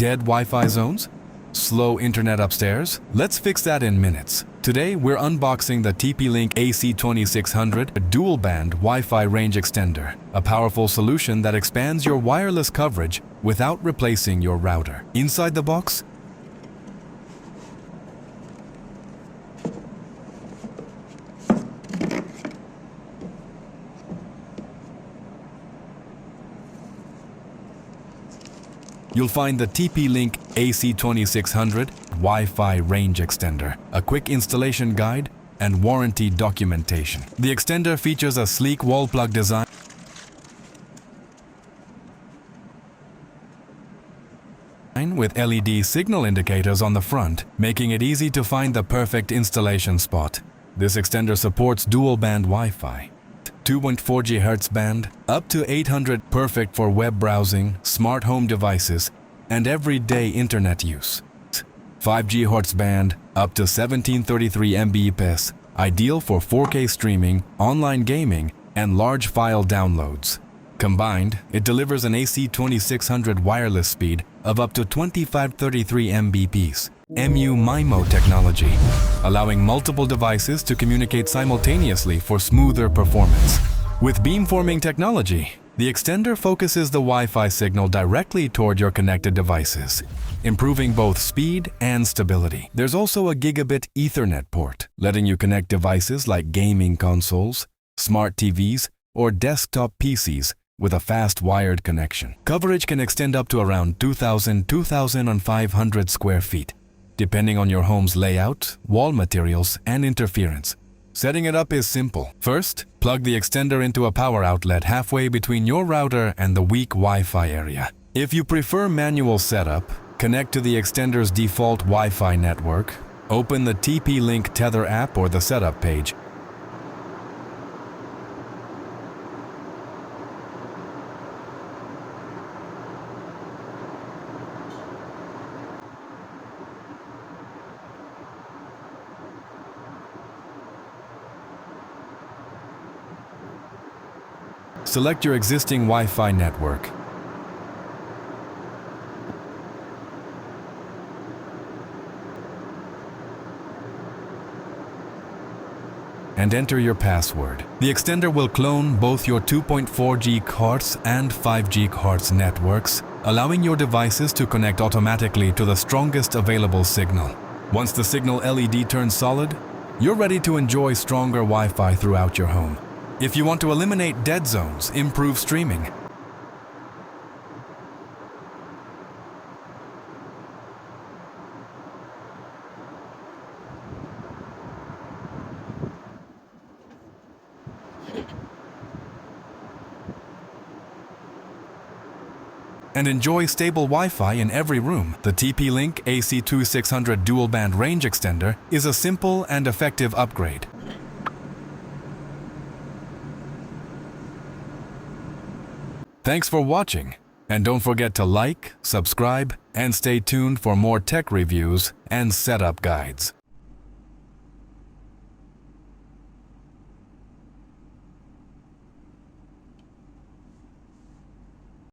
Dead Wi-Fi zones? Slow internet upstairs? Let's fix that in minutes. Today, we're unboxing the TP-Link AC2600 dual-band Wi-Fi range extender, a powerful solution that expands your wireless coverage without replacing your router. Inside the box, you'll find the TP-Link AC2600 Wi-Fi range extender, a quick installation guide, and warranty documentation. The extender features a sleek wall plug design with LED signal indicators on the front, making it easy to find the perfect installation spot. This extender supports dual-band Wi-Fi, 2.4 GHz band, up to 800, perfect for web browsing, smart home devices, and everyday internet use. 5 GHz band, up to 1733 Mbps, ideal for 4K streaming, online gaming, and large file downloads. Combined, it delivers an AC2600 wireless speed of up to 2533 Mbps. MU-MIMO technology, allowing multiple devices to communicate simultaneously for smoother performance. With beamforming technology, the extender focuses the Wi-Fi signal directly toward your connected devices, improving both speed and stability. There's also a gigabit Ethernet port, letting you connect devices like gaming consoles, smart TVs, or desktop PCs with a fast wired connection. Coverage can extend up to around 2,500 square feet, depending on your home's layout, wall materials, and interference. Setting it up is simple. First, plug the extender into a power outlet halfway between your router and the weak Wi-Fi area. If you prefer manual setup, connect to the extender's default Wi-Fi network, open the TP-Link Tether app or the setup page, select your existing Wi-Fi network. And enter your password. The extender will clone both your 2.4 GHz and 5 GHz networks, allowing your devices to connect automatically to the strongest available signal. Once the signal LED turns solid, you're ready to enjoy stronger Wi-Fi throughout your home. If you want to eliminate dead zones, improve streaming, and enjoy stable Wi-Fi in every room, the TP-Link AC2600 dual-band range extender is a simple and effective upgrade. Thanks for watching, and don't forget to like, subscribe, and stay tuned for more tech reviews and setup guides.